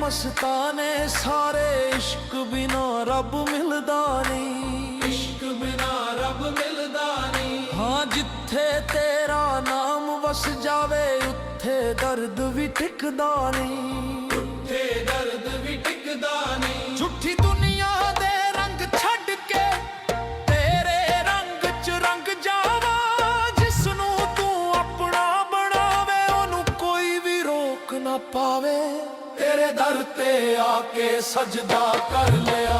ਮਸਤਾਨੇ ਸਾਰੇ ਇਸ਼ਕ ਬਿਨਾ ਰੱਬ ਮਿਲਦਾ ਨਹੀਂ, ਇਸ਼ਕ ਬਿਨਾ ਰੱਬ ਮਿਲਦਾ ਨਹੀਂ। ਹਾਂ ਜਿੱਥੇ ਤੇਰਾ ਨਾਮ ਵਸ ਜਾਵੇ ਉੱਥੇ ਦਰਦ ਵੀ ਟਿਕਦਾ ਨਹੀਂ, ਉੱਥੇ ਦਰਦ ਵੀ ਟਿਕਦਾ ਨਹੀਂ। ਝੂਠੀ ਦੁਨੀਆ ਦੇ ਰੰਗ ਛੱਡ ਕੇ ਤੇਰੇ ਰੰਗ 'ਚ ਰੰਗ ਜਾਵਾਂ, ਜਿਸ ਨੂੰ ਤੂੰ ਆਪਣਾ ਬਣਾਵੇ ਉਹਨੂੰ ਕੋਈ ਵੀ ਰੋਕ ਨਾ ਪਾਵੇ। ਤੇਰੇ ਦਰ ਤੇ ਆ ਕੇ ਸਜਦਾ ਕਰ ਲਿਆ।